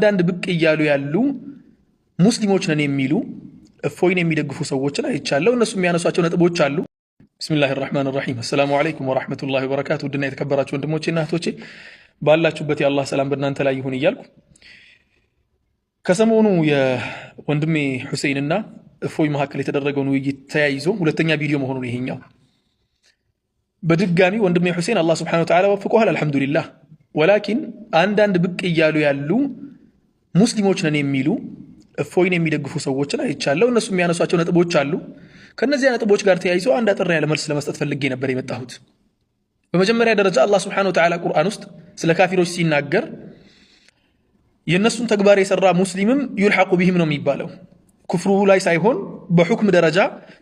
አንዳንድ ብቅ እያሉ ያሉ ሙስሊሞች ነን የሚሉ እፎይን የሚደግፉ ሰዎችን አይቻለሁ። እነሱ የሚያነሷቸው ነጥቦች አሉ። ቢስሚላሂር ረህማኒር ረሂም። አሰላሙ አለይኩም ወራህመቱላሂ ወበረካቱ። ውድና የተከበራችሁ ወንድሞቼና እህቶቼ ባላችሁበት የአላህ ሰላም በእናንተ ላይ ይሁን እያልኩ ከሰሞኑ የወንድሜ ሁሴይንና እፎይ መካከል የተደረገውን ውይይት ተያይዞ ሁለተኛ ቪዲዮ መሆኑን ይሄኛው በድጋሚ ወንድሜ ሁሴን አላህ ሱብሓነሁ ወተዓላ ወፍቆሃል አልሐምዱሊላህ። ወላኪን አንዳንድ ብቅ እያሉ ያሉ ሙስሊሞች ነን የሚሉ እፎይን የሚደግፉ ሰዎችን አይቻለሁ። እነሱ የሚያነሷቸው ነጥቦች አሉ። ከነዚያ ነጥቦች ጋር ተያይዞ አንድ አጠር ያለ መልስ ለመስጠት ፈልጌ ነበር የመጣሁት። በመጀመሪያ ደረጃ አላህ ሱብሓነሁ ወተዓላ ቁርአን ውስጥ ስለ ካፊሮች ሲናገር የነሱን ተግባር የሰራ ሙስሊምም ዩልሐቁ ቢሂም ነው የሚባለው። ኩፍሩ ላይ ሳይሆን በሁክም ደረጃ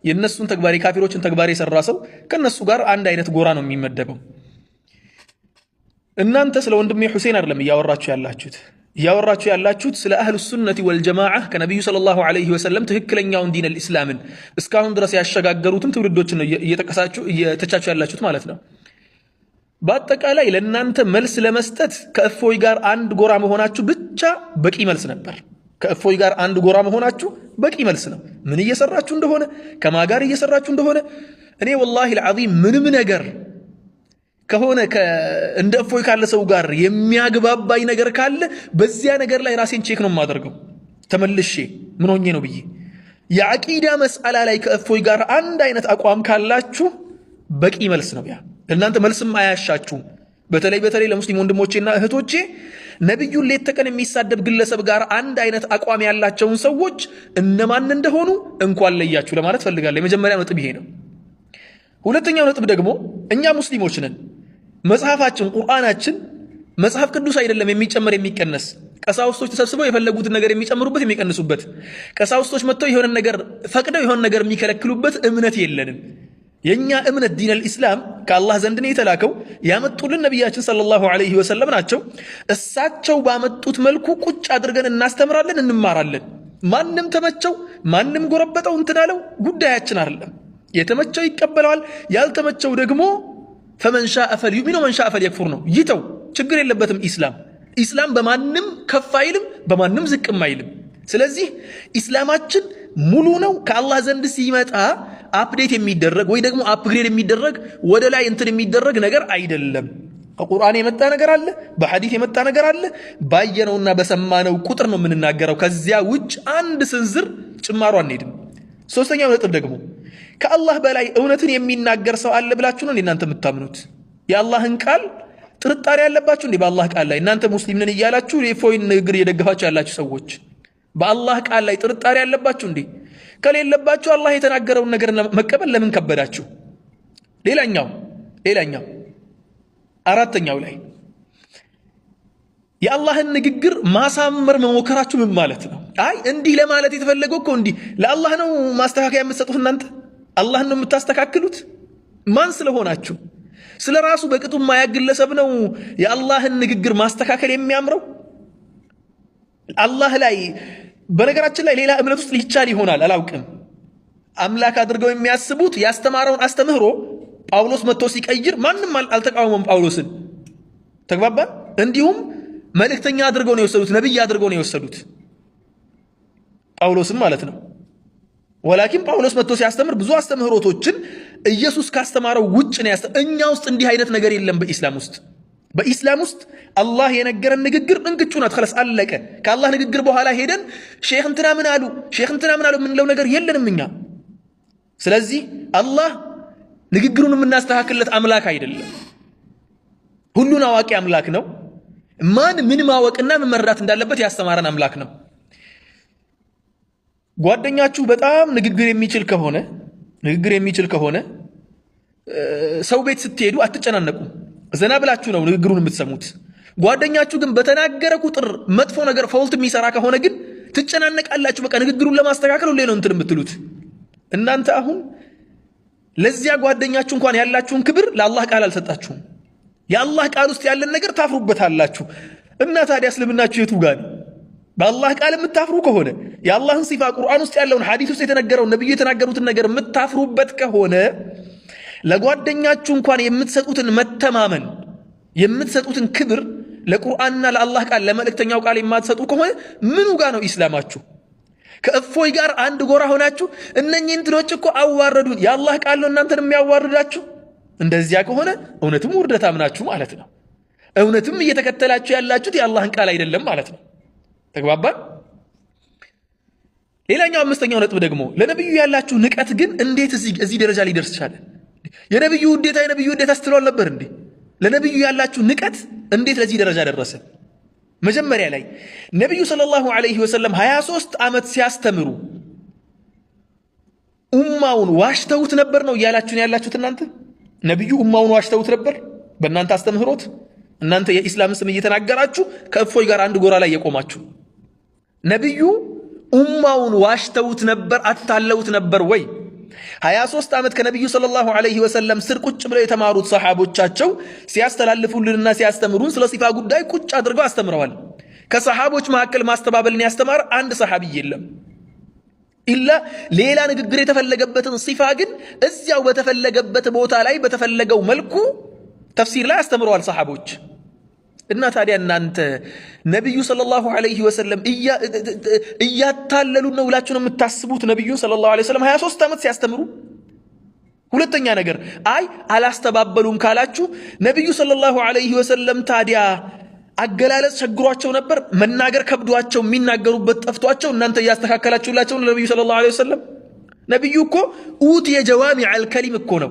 የነሱን ተግባር የካፊሮችን ተግባር የሰራ ሰው ከነሱ ጋር አንድ አይነት ጎራ ነው የሚመደበው። እናንተ ስለ ወንድሜ ሁሴን አይደለም እያወራችሁ ያላችሁት ስለ አህሉ ሱነቲ ወልጀማዓ ከነብዩ ሰለላሁ ዐለይሂ ወሰለም ትክክለኛውን ዲን አልእስላምን እስካሁን ድረስ ያሸጋገሩትን ትውልዶችን ነው እየተቀሳችሁ እየተቻችሁ ያላችሁት ማለት ነው። በአጠቃላይ ለእናንተ መልስ ለመስጠት ከእፎይ ጋር አንድ ጎራ መሆናችሁ ብቻ በቂ መልስ ነበር። ከእፎይ ጋር አንድ ጎራ መሆናችሁ በቂ መልስ ነው። ምን እየሰራችሁ እንደሆነ ከማጋር እየሰራችሁ እንደሆነ እኔ ወላሂ العظيم ምንም ነገር ከሆነ እንደ እፎይ ካለ ሰው ጋር የሚያግባባኝ ነገር ካለ በዚያ ነገር ላይ ራሴን ቼክ ነው የማደርገው ተመልሼ ምን ሆኜ ነው ብዬ። የአቂዳ መስአላ ላይ ከእፎይ ጋር አንድ አይነት አቋም ካላችሁ በቂ መልስ ነው። ያ እናንተ መልስም አያሻችሁም። በተለይ ለሙስሊም ወንድሞቼና እህቶቼ ነብዩን ሌት ተቀን የሚሳደብ ግለሰብ ጋር አንድ አይነት አቋም ያላቸውን ሰዎች እነማን እንደሆኑ እንኳን ለያችሁ ለማለት ፈልጋለሁ። የመጀመሪያው ነጥብ ይሄ ነው። ሁለተኛው ነጥብ ደግሞ እኛ ሙስሊሞች ነን። መጽሐፋችን ቁርአናችን መጽሐፍ ቅዱስ አይደለም የሚጨመር የሚቀነስ። ቀሳውስቶች ተሰብስበው የፈለጉትን ነገር የሚጨምሩበት የሚቀንሱበት፣ ቀሳውስቶች መጥተው የሆነ ነገር ፈቅደው የሆነ ነገር የሚከለክሉበት እምነት የለንም። የኛ እምነት ዲን አልኢስላም ከአላህ ዘንድ ነው የተላከው። ያመጡልን ነብያችን ሰለላሁ ዐለይሂ ወሰለም ናቸው። እሳቸው ባመጡት መልኩ ቁጭ አድርገን እናስተምራለን፣ እንማራለን። ማንም ተመቸው ማንም ጎረበጠው እንትናለው ጉዳያችን አይደለም። የተመቸው ይቀበለዋል፣ ያልተመቸው ደግሞ ፈመን ሻአ ፈልዩሚን ወመን ሻአ ፈልየክፉር ነው። ይተው፣ ችግር የለበትም። ኢስላም በማንም ከፍ አይልም፣ በማንም ዝቅም አይልም። ስለዚህ ኢስላማችን ሙሉ ነው። ከአላህ ዘንድ ሲመጣ አፕዴት የሚደረግ ወይ ደግሞ አፕግሬድ የሚደረግ ወደ ላይ እንትን የሚደረግ ነገር አይደለም። ከቁርአን የመጣ ነገር አለ፣ በሐዲስ የመጣ ነገር አለ። ባየነውና በሰማነው ቁጥር ነው የምንናገረው። ከዚያ ውጭ አንድ ስንዝር ጭማሩ አንሄድም። ሶስተኛው ነጥብ ደግሞ ከአላህ በላይ እውነትን የሚናገር ሰው አለ ብላችሁ ነው እናንተ የምታምኑት? የአላህን ቃል ጥርጣሬ ያለባችሁ እንዴ? በአላህ ቃል ላይ እናንተ ሙስሊም ነን እያላችሁ የእፎይን ንግግር እየደገፋችሁ ያላችሁ ሰዎች በአላህ ቃል ላይ ጥርጣሬ ያለባችሁ እንዴ? ከሌለባችሁ አላህ የተናገረውን ነገር መቀበል ለምን ከበዳችሁ? ሌላኛው አራተኛው ላይ የአላህን ንግግር ማሳመር መሞከራችሁ ምን ማለት ነው? አይ እንዲህ ለማለት የተፈለገው እኮ እንዲህ ለአላህ ነው ማስተካከያ የምትሰጡት እናንተ አላህን ነው የምታስተካክሉት? ማን ስለሆናችሁ? ስለ ራሱ በቅጡ የማያውቅ ግለሰብ ነው የአላህን ንግግር ማስተካከል የሚያምረው? አላህ ላይ በነገራችን ላይ ሌላ እምነት ውስጥ ሊቻል ይሆናል አላውቅም። አምላክ አድርገው የሚያስቡት ያስተማረውን አስተምህሮ ጳውሎስ መጥቶ ሲቀይር ማንም አልተቃወመም ጳውሎስን። ተግባባን? እንዲሁም መልእክተኛ አድርገው ነው የወሰዱት፣ ነብይ አድርገው ነው የወሰዱት ጳውሎስን ማለት ነው። ወላኪን ጳውሎስ መጥቶ ሲያስተምር ብዙ አስተምህሮቶችን ኢየሱስ ካስተማረው ውጭ ነው ያስተማረው። እኛ ውስጥ እንዲህ አይነት ነገር የለም በኢስላም ውስጥ አላህ የነገረን ንግግር እንቅጩ ናት። خلاص አለቀ። ከአላህ ንግግር በኋላ ሄደን ሼክ እንትና ምን አሉ የምንለው ነገር የለንም እኛ። ስለዚህ አላህ ንግግሩን የምናስተካክልለት አምላክ አይደለም። ሁሉን አዋቂ አምላክ ነው። ማን ምን ማወቅና ምን መረዳት እንዳለበት ያስተማረን አምላክ ነው። ጓደኛችሁ በጣም ንግግር የሚችል ከሆነ ሰው ቤት ስትሄዱ አትጨናነቁም። ዘና ብላችሁ ነው ንግግሩን የምትሰሙት። ጓደኛችሁ ግን በተናገረ ቁጥር መጥፎ ነገር ፋውልት የሚሰራ ከሆነ ግን ትጨናነቃላችሁ። በቃ ንግግሩን ለማስተካከል ሁሌ ነው እንትን የምትሉት። እናንተ አሁን ለዚያ ጓደኛችሁ እንኳን ያላችሁን ክብር ለአላህ ቃል አልሰጣችሁም። የአላህ ቃል ውስጥ ያለን ነገር ታፍሩበታላችሁ። እና ታዲያ እስልምናችሁ የቱ ጋር ነው? በአላህ ቃል የምታፍሩ ከሆነ የአላህን ሲፋ ቁርአን ውስጥ ያለውን ሐዲስ ውስጥ የተነገረውን ነብዩ የተናገሩትን ነገር የምታፍሩበት ከሆነ ለጓደኛችሁ እንኳን የምትሰጡትን መተማመን የምትሰጡትን ክብር ለቁርአንና ለአላህ ቃል ለመልእክተኛው ቃል የማትሰጡ ከሆነ ምኑ ጋር ነው ኢስላማችሁ? ከእፎይ ጋር አንድ ጎራ ሆናችሁ እነኚህ እንትኖች እኮ አዋረዱን፣ የአላህ ቃል ነው እናንተን የሚያዋርዳችሁ። እንደዚያ ከሆነ እውነትም ውርደታም ናችሁ ማለት ነው። እውነትም እየተከተላችሁ ያላችሁት የአላህን ቃል አይደለም ማለት ነው። ተግባባን? ሌላኛው አምስተኛው ነጥብ ደግሞ ለነብዩ ያላችሁ ንቀት ግን እንዴት እዚህ ደረጃ ሊደርስ ቻለ? የነብዩ ውዴታ ስትሏል ነበር እንዴ? ለነብዩ ያላችሁ ንቀት እንዴት ለዚህ ደረጃ ደረሰ? መጀመሪያ ላይ ነብዩ ሰለላሁ ዐለይሂ ወሰለም 23 ዓመት ሲያስተምሩ ኡማውን ዋሽተውት ነበር ነው እያላችሁ ያላችሁት እናንተ። ነብዩ ኡማውን ዋሽተውት ነበር በእናንተ አስተምህሮት። እናንተ የኢስላም ስም እየተናገራችሁ ከእፎይ ጋር አንድ ጎራ ላይ የቆማችሁ ነብዩ ኡማውን ዋሽተውት ነበር፣ አታለውት ነበር ወይ? 23 ዓመት ከነብዩ ሰለላሁ ዐለይሂ ወሰለም ስር ቁጭ ብለው የተማሩት ሰሃቦቻቸው ሲያስተላልፉልንና ሲያስተምሩን ስለ ሲፋ ጉዳይ ቁጭ አድርገው አስተምረዋል። ከሰሃቦች መካከል ማስተባበልን ያስተማር አንድ ሰሃቢ የለም። ኢላ ሌላ ንግግር የተፈለገበትን ሲፋ ግን እዚያው በተፈለገበት ቦታ ላይ በተፈለገው መልኩ ተፍሲር ላይ አስተምረዋል ሰሃቦች። እና ታዲያ እናንተ ነብዩ ሰለላሁ ዐለይሂ ወሰለም እያታለሉ ነው ብላችሁ ነው የምታስቡት? ነብዩ ሰለላሁ ዐለይሂ ወሰለም 23 ዓመት ሲያስተምሩ። ሁለተኛ ነገር አላስተባበሉም ካላችሁ ነብዩ ሰለላሁ ዐለይሂ ወሰለም ታዲያ አገላለጽ ቸግሯቸው ነበር? መናገር ከብዷቸው የሚናገሩበት ጠፍቷቸው እናንተ እያስተካከላችሁላቸው ነብዩ ሰለላሁ ዐለይሂ ወሰለም? ነብዩ እኮ ኡቲየ ጀዋሚዐል ከሊም እኮ ነው።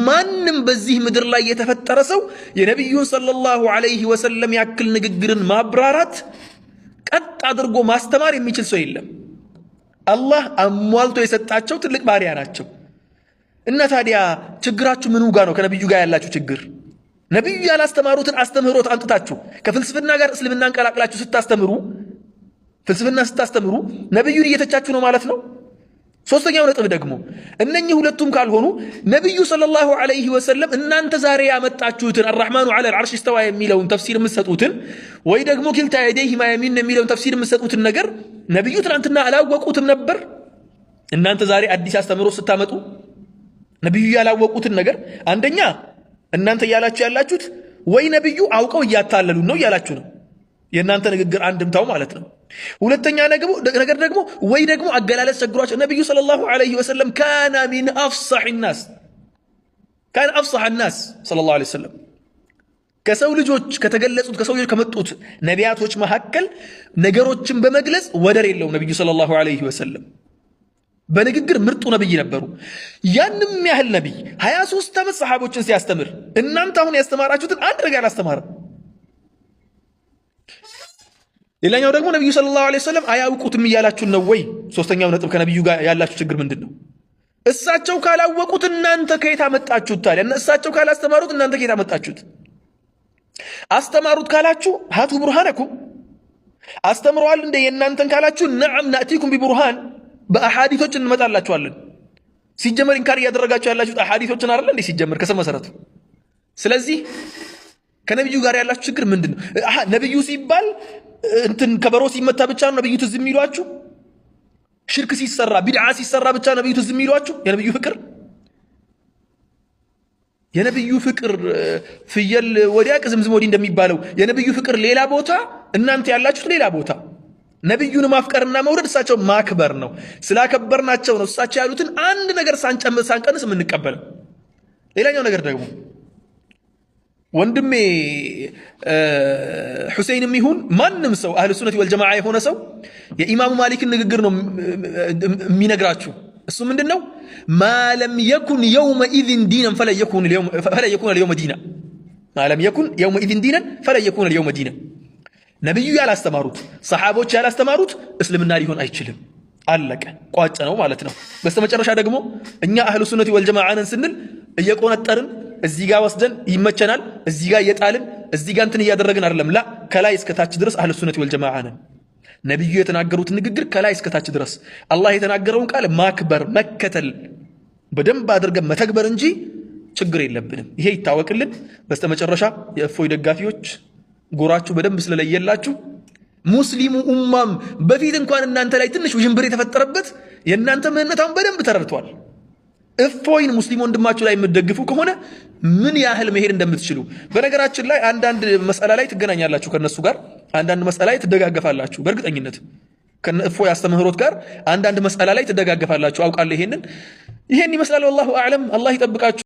ማንም በዚህ ምድር ላይ የተፈጠረ ሰው የነብዩን ሰለላሁ ዐለይሂ ወሰለም ያክል ንግግርን ማብራራት ቀጥ አድርጎ ማስተማር የሚችል ሰው የለም። አላህ አሟልቶ የሰጣቸው ትልቅ ባሪያ ናቸው። እና ታዲያ ችግራችሁ ምኑ ጋር ነው? ከነብዩ ጋር ያላችሁ ችግር ነብዩ ያላስተማሩትን አስተምህሮት አንጥታችሁ ከፍልስፍና ጋር እስልምናን ቀላቅላችሁ ስታስተምሩ፣ ፍልስፍና ስታስተምሩ ነብዩን እየተቻችሁ ነው ማለት ነው። ሶስተኛው ነጥብ ደግሞ እነኚህ ሁለቱም ካልሆኑ ነብዩ ሰለላሁ ዐለይሂ ወሰለም እናንተ ዛሬ ያመጣችሁትን አርራህማኑ ዐለል ዐርሽ ኢስተዋ የሚለውን ተፍሲር የምትሰጡትን ወይ ደግሞ ኪልታ የደይሂ ማ የሚን የሚለውን ተፍሲር የምትሰጡትን ነገር ነብዩ ትናንትና አላወቁትም ነበር? እናንተ ዛሬ አዲስ አስተምሮ ስታመጡ ነብዩ ያላወቁትን ነገር አንደኛ እናንተ እያላችሁ ያላችሁት ወይ ነብዩ አውቀው እያታለሉ ነው እያላችሁ ነው። የእናንተ ንግግር አንድምታው ማለት ነው። ሁለተኛ ነገር ደግሞ ወይ ደግሞ አገላለጽ ቸግሯቸው ነብዩ ሰለላሁ ዐለይሂ ወሰለም ካነ ሚን አፍሰሕ الناس ካነ አፍሰሕ الناس ሰለላሁ ዐለይሂ ወሰለም ከሰው ልጆች ከተገለጹት ከሰው ልጆች ከመጡት ነቢያቶች መካከል ነገሮችን በመግለጽ ወደር የለውም። ነብዩ ሰለላሁ ዐለይሂ ወሰለም በንግግር ምርጡ ነብይ ነበሩ። ያንም ያህል ነብይ 23 ዓመት ሰሃቦችን ሲያስተምር እናንተ አሁን ያስተማራችሁትን አንድ ነገር አላስተማረም። ሌላኛው ደግሞ ነብዩ ሰለላሁ ዐለይሂ ወሰለም አያውቁትም እያላችሁ ነው ወይ? ሶስተኛው ነጥብ ከነብዩ ጋር ያላችሁ ችግር ምንድነው? እሳቸው ካላወቁት እናንተ ከየት አመጣችሁት? ታዲያ እሳቸው ካላስተማሩት እናንተ ከየት አመጣችሁት? አስተማሩት ካላችሁ ሃቱ ቡርሃነኩም አስተምረዋል እንደ የእናንተን ካላችሁ ነዓም ናእቲኩም ቢቡርሃን በአሐዲቶች እንመጣላችኋለን። ሲጀመር ኢንካር እያደረጋችሁ ያላችሁት አሐዲቶችን አይደል እንዴ? ሲጀመር ከስም መሰረቱ። ስለዚህ ከነብዩ ጋር ያላችሁ ችግር ምንድነው? ነብዩ ሲባል እንትን ከበሮ ሲመታ ብቻ ነው ነብዩ ትዝ የሚሏችሁ? ሽርክ ሲሰራ ቢድዓ ሲሰራ ብቻ ነብዩ ትዝ የሚሏችሁ? የነብዩ ፍቅር የነብዩ ፍቅር ፍየል ወዲያ ቅዝምዝም ወዲህ እንደሚባለው የነብዩ ፍቅር ሌላ ቦታ፣ እናንተ ያላችሁት ሌላ ቦታ። ነብዩን ማፍቀርና መውደድ እሳቸው ማክበር ነው። ስላከበርናቸው ነው እሳቸው ያሉትን አንድ ነገር ሳንጨምር ሳንቀንስ የምንቀበለው። ሌላኛው ነገር ደግሞ ወንድሜ ሁሴይንም ይሁን ማንም ሰው አህሉ ሱነቲ ወልጀማዓ የሆነ ሰው የኢማሙ ማሊክን ንግግር ነው የሚነግራችሁ። እሱ ምንድነው? ማለም የኩን የውመኢዝን ዲነን ፈለን የኩን አልየውመ ዲና ማለም የኩን የውመኢዝን ዲነን ፈለን የኩን አልየውመ ዲና። ነብዩ ያላስተማሩት ሰሃቦች ያላስተማሩት እስልምና ሊሆን አይችልም። አለቀ ቋጭ ነው ማለት ነው። በስተመጨረሻ ደግሞ እኛ አህሉ ሱነቲ ወልጀማዓ ነን ስንል እየቆነጠርን እዚህ ጋር ወስደን ይመቸናል፣ እዚህ ጋር እየጣልን እዚህ ጋር እንትን እያደረግን አይደለም። ላ ከላይ እስከ ታች ድረስ አህሉ ሱነቲ ወልጀማዓ ነን። ነብዩ የተናገሩት ንግግር ከላይ እስከ ታች ድረስ አላህ የተናገረውን ቃል ማክበር መከተል በደንብ አድርገን መተግበር እንጂ ችግር የለብንም። ይሄ ይታወቅልን። በስተመጨረሻ የእፎይ ደጋፊዎች ጎራችሁ በደንብ ስለለየላችሁ ሙስሊሙ ኡማም በፊት እንኳን እናንተ ላይ ትንሽ ውዥንብር የተፈጠረበት የእናንተ ምህነታውን በደንብ ተረድቷል። እፎይን ሙስሊም ወንድማችሁ ላይ የምትደግፉ ከሆነ ምን ያህል መሄድ እንደምትችሉ። በነገራችን ላይ አንዳንድ መስአላ ላይ ትገናኛላችሁ ከነሱ ጋር፣ አንዳንድ መስአላ ላይ ትደጋገፋላችሁ። በእርግጠኝነት ከነ እፎይ አስተምህሮት ጋር አንዳንድ መስአላ ላይ ትደጋገፋላችሁ። አውቃለሁ። ይሄን ይመስላል። ወላሁ አዕለም። አላህ ይጠብቃችሁ።